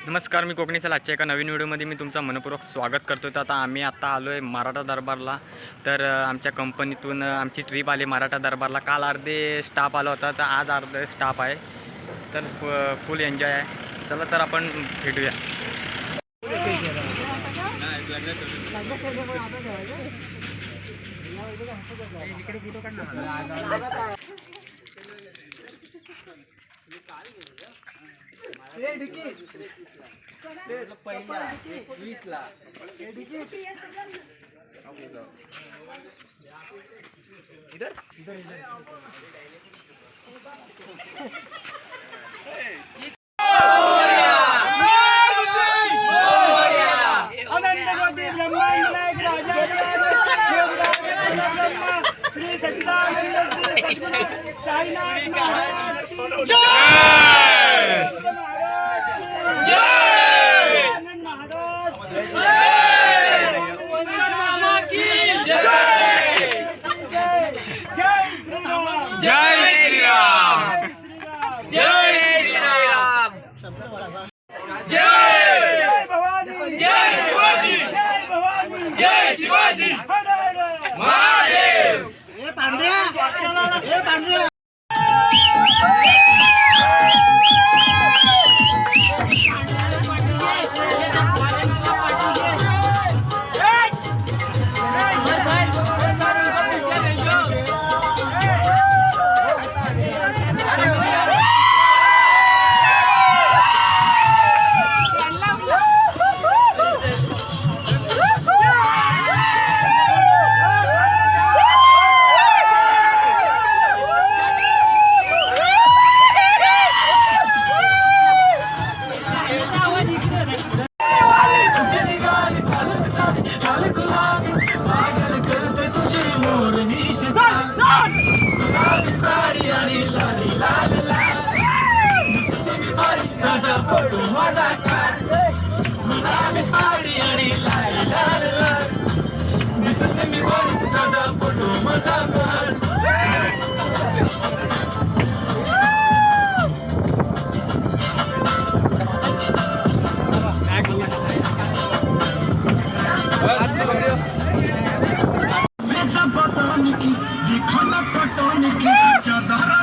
नमस्कार, मी कोकणीचा आजच्या एका नवीन व्हिडिओमध्ये मी तुमचं मनपूर्वक स्वागत करतो. तर आम्ही आता आलो आहे मराठा दरबारला. तर आमच्या कंपनीतून आमची ट्रिप आली मराठा दरबारला. काल अर्धे स्टाफ आला होता, तर आज अर्धे स्टाफ आहे. तर फुल एन्जॉय आहे. चला तर आपण भेटूया. श्री सच्चिदानंद साईनाथ महाराज शिवाजी महादेव. हे पांढऱ्या फोटो माझा काढ, गुलाबी साडी आणि लाल लाल लाल दिसते मी बरी, माझा फोटो माझा काढ. दिखाना पटोनी की चादरा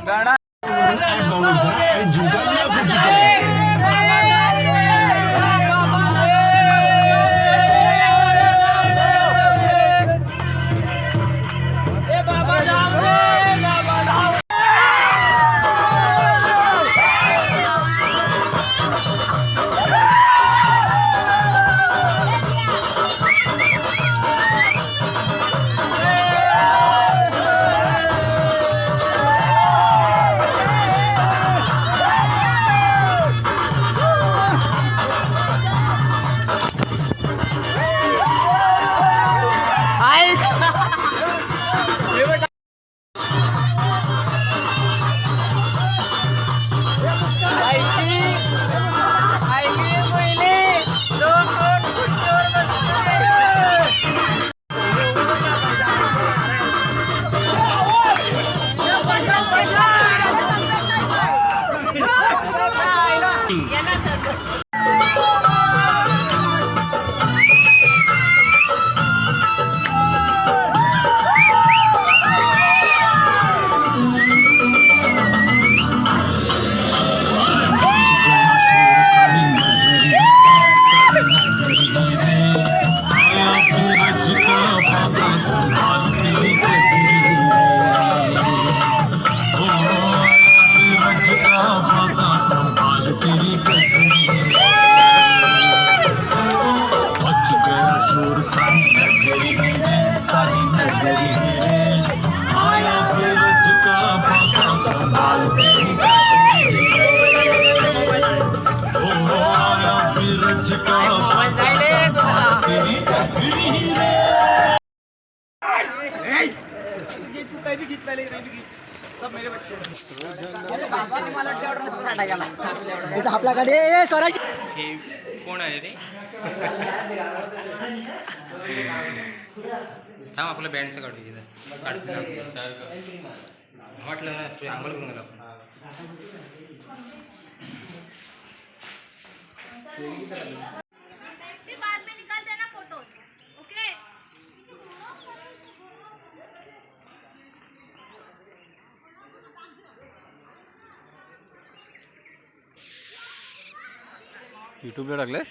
गाना आपल्याकडे स्वराज हे कोण आहे रे? थांब आपलं बँडचं काढू म्हटलं ना तू आंघोळ करून गेला फिर बाद में निकाल देना फोटो ओके यूट्यूबला टाकले.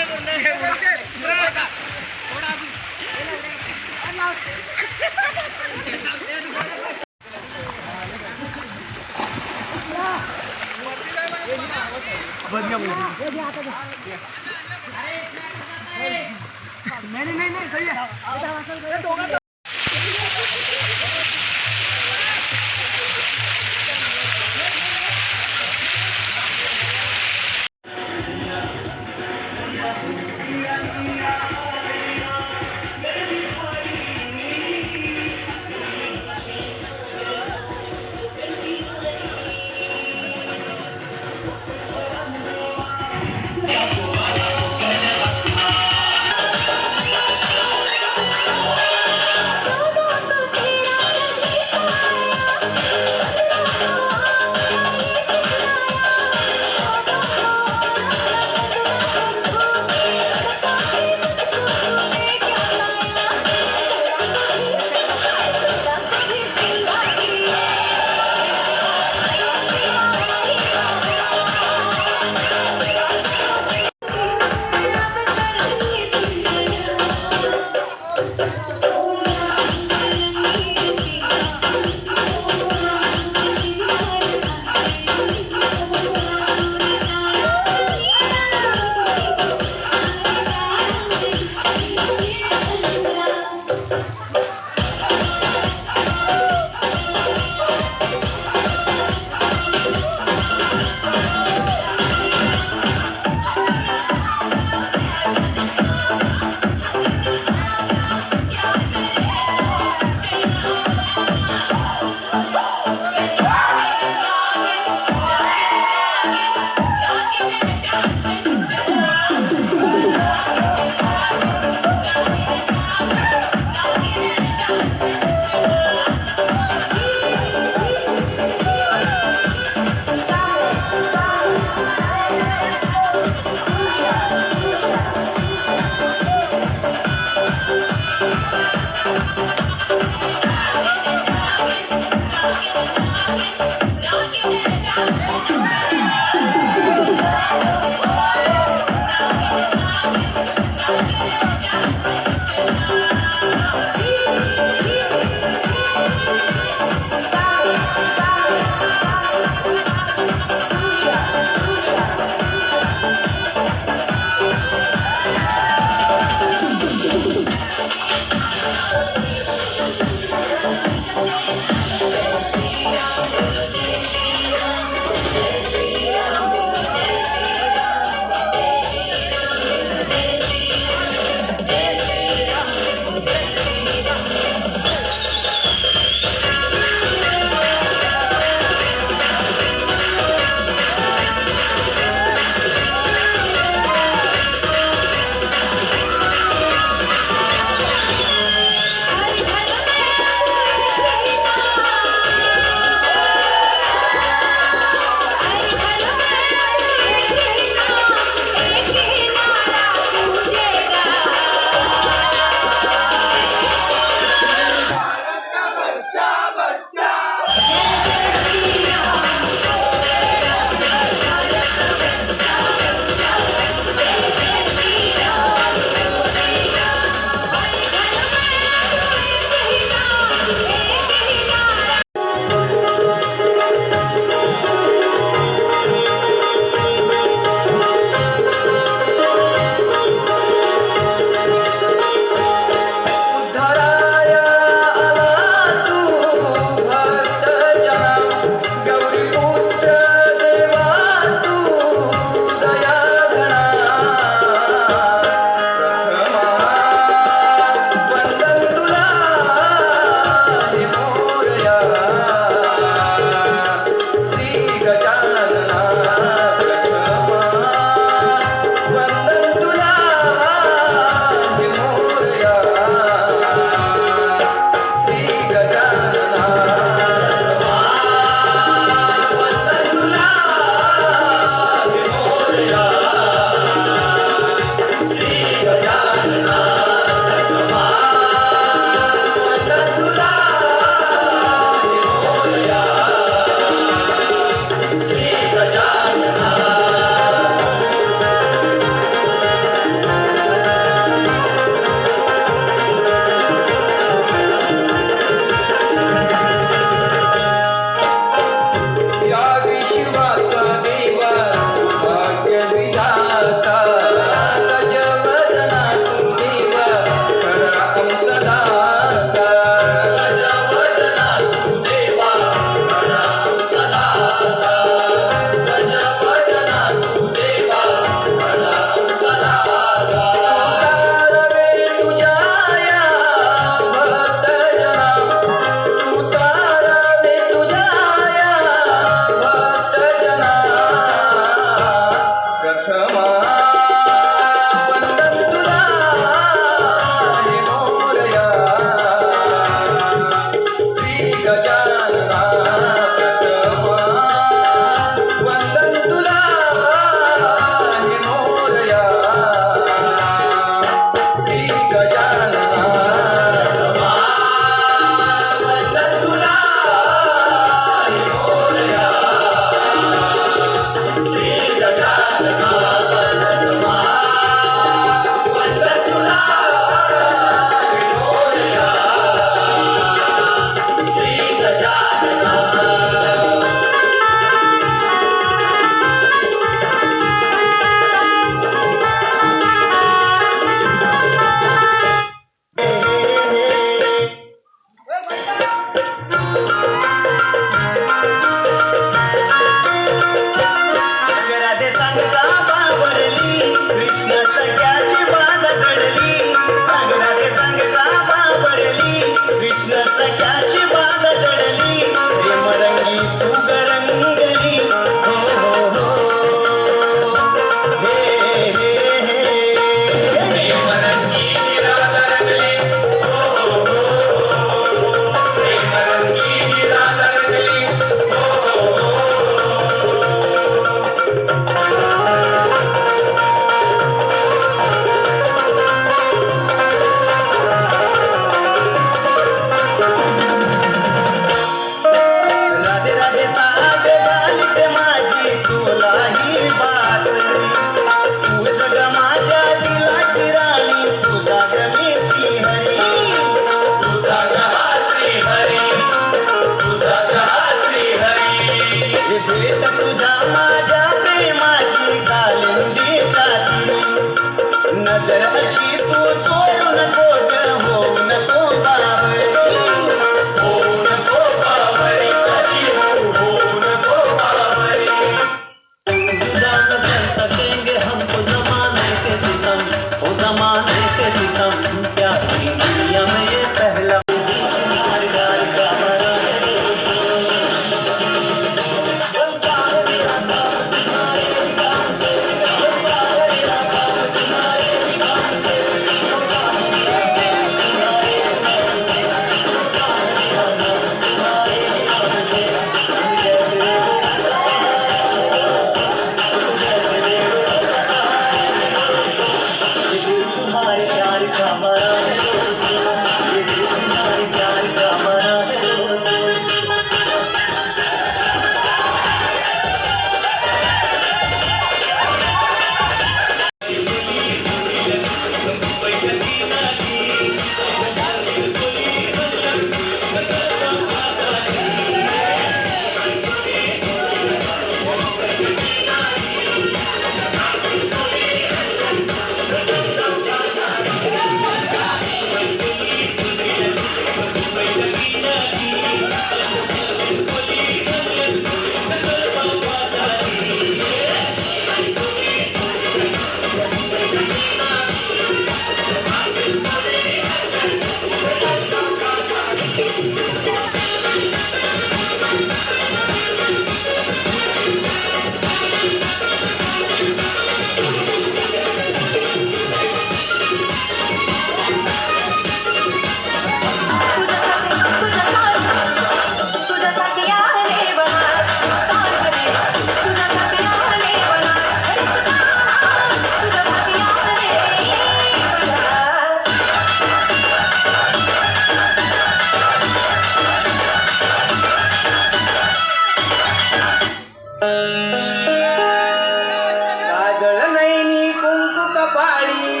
काजळ नैनी कुंकू कपाळी,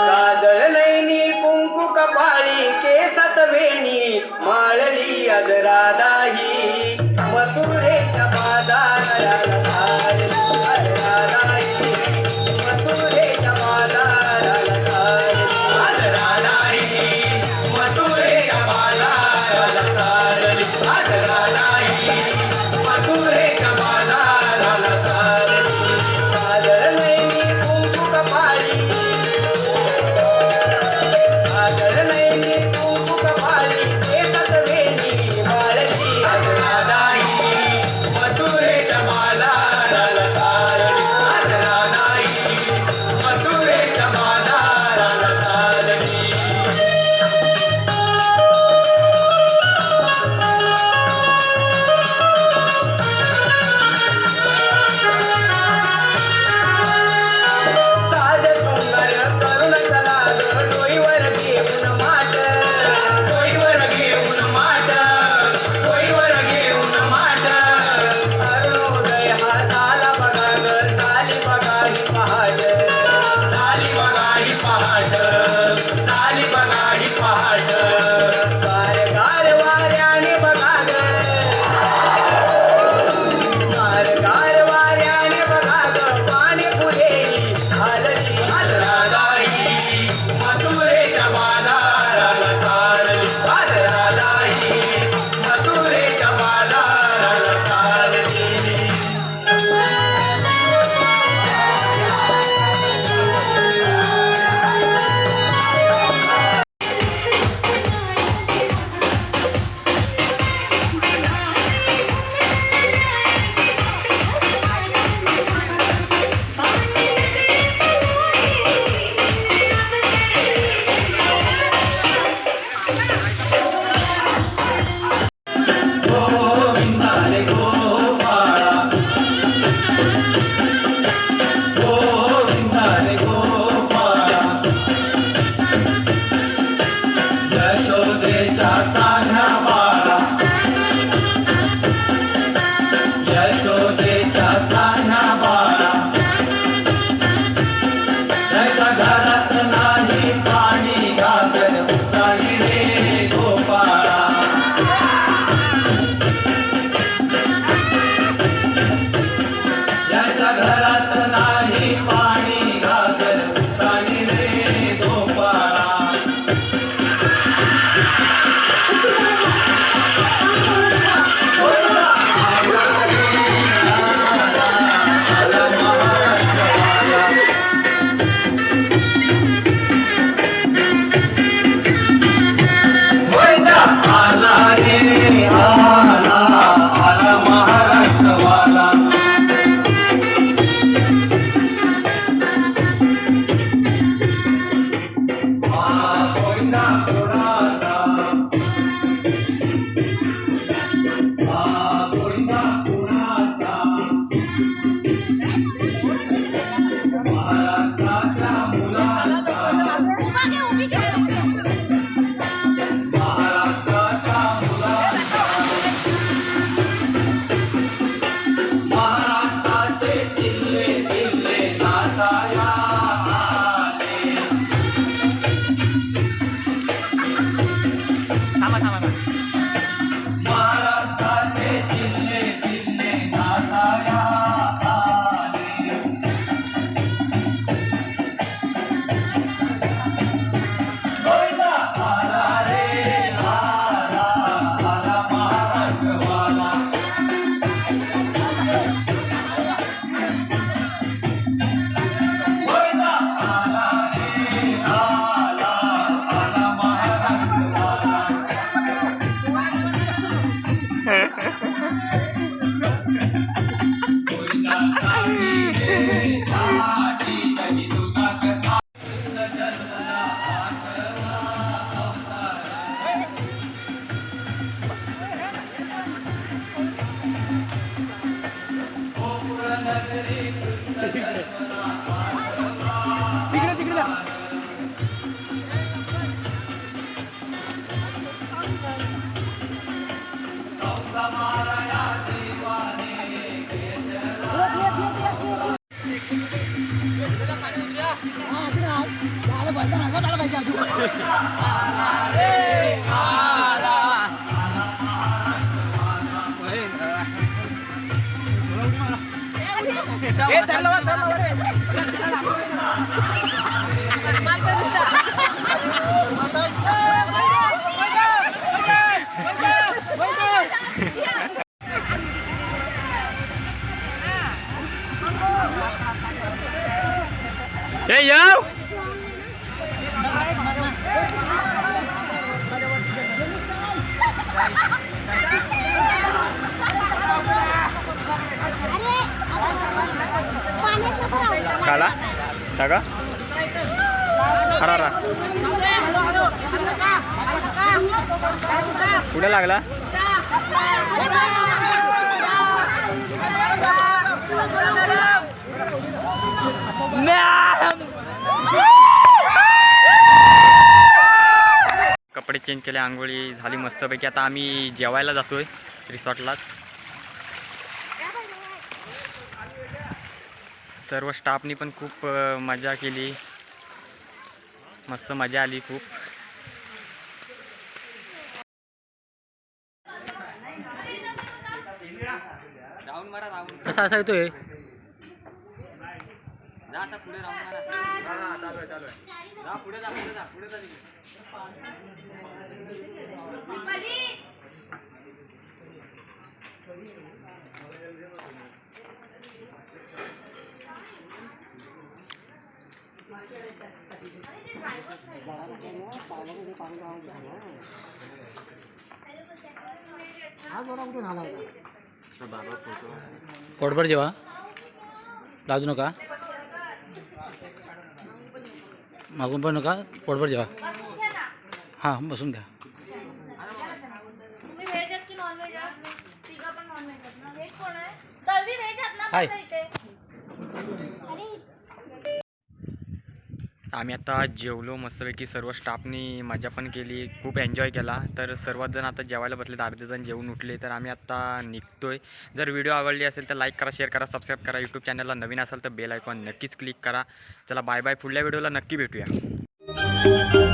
काजळ नैनी कुंकू कपाळी, केसात वेणी माळली आज राधाही, मथुरेच्या बाजाराला चालली आज राधाही, मथुरेच्या बाजाराला चालली आज राधाही, मथुरेच्या बाजाराला चालली आज राधाही, मथुरेच्या बाजाराला चालली. काजळ नैनी कुंकू कपाळी, काजळ नैनी कुंकू कपाळी, केसात वेणी माळली आज राधाही, मथुरेच्या बाजाराला चालली आज राधाही, मथुरेच्या बाजाराला चालली. साज सुंदर करुण चला डोईवर घेऊन माट, डोईवर घेऊन माट, डोईवर घेऊन माट. अरुणोदय हा झाला बघा ग, झाली बघा ही पहाट, झाली बघा ही पहाट, झाली बघा ही पहाट. गार गार वाऱ्याने बघा ग, गार गार वाऱ्याने बघा ग, पाणी फुलेली हलली आज राधाही, मथुरेच्या बाजाराला चालली आज राधाही, मथुरेच्या बाजाराला चालली. गोविंदा रे गोपाळा, गोविंदा रे गोपाळा, यशोदेच्या कान्हा बाळा, यशोदेच्या कान्हा बाळा. त्याच्या घरात नाही पाणी घागर उतारी रे गोपाळा. याच्या घरात नाही पाणी घागर उतारी रे गोपाळा. आला महाराष्ट्रवाला, गोविंदा आला रे आला, आला महाराष्ट्रवाला. गोविंदा कुणाचा, गोविंदा कुणाचा, महाराष्ट्राच्या मुलाचा, महाराष्ट्राच्या मुलाचा, महाराष्ट्राचे जिल्हे जिल्हे नाचाया आले. महाराष्ट्राचे जिल्हे जिल्हे नाचाया आले. गोविंदा आला रे आला, आला महाराष्ट्रवाला. गोविंदा आला रे आला, आला महाराष्ट्रवाला. गोविंदा साठी रे साठी, जगी तुझा कसा जन्मला आठवा अवतार. गोकुळ नगरी कृष्ण जन्मला आठवा अवतार. कंस माराया हे येऊ काला टाका अरा कुठे लागला कपडे चेंज केले आंघोळी झाली मस्तपैकी आता आम्ही जेवायला जातोय रिसॉर्टलाच सर्व स्टाफनी पण खूप मजा केली मस्त मजा आली खूप कसा असा येतोय पोटभर जेवा लाजू नका मागून पण नका पोटभर जेवा हां बसून घ्या तुम्ही व्हेज आहात की नॉन व्हेज आहात तिघं पण नॉन व्हेज आहात ना व्हेज कोण आहे दळवी व्हेज आहात ना हाय. फक्त इथे आम्ही आता जेवलो मस्तपैकी सर्व स्टाफनी मजा पण केली खूप एन्जॉय केला तर सर्वात जण आता जेवायला बसले तर अर्धे जण जेवून उठले तर आम्ही आता निघतोय जर व्हिडिओ आवडली असेल तर लाईक करा शेअर करा सबस्क्राईब करा यूट्यूब चॅनलला नवीन असेल तर बेल आयकॉन नक्कीच क्लिक करा चला बाय बाय पुढल्या व्हिडिओला नक्की भेटूया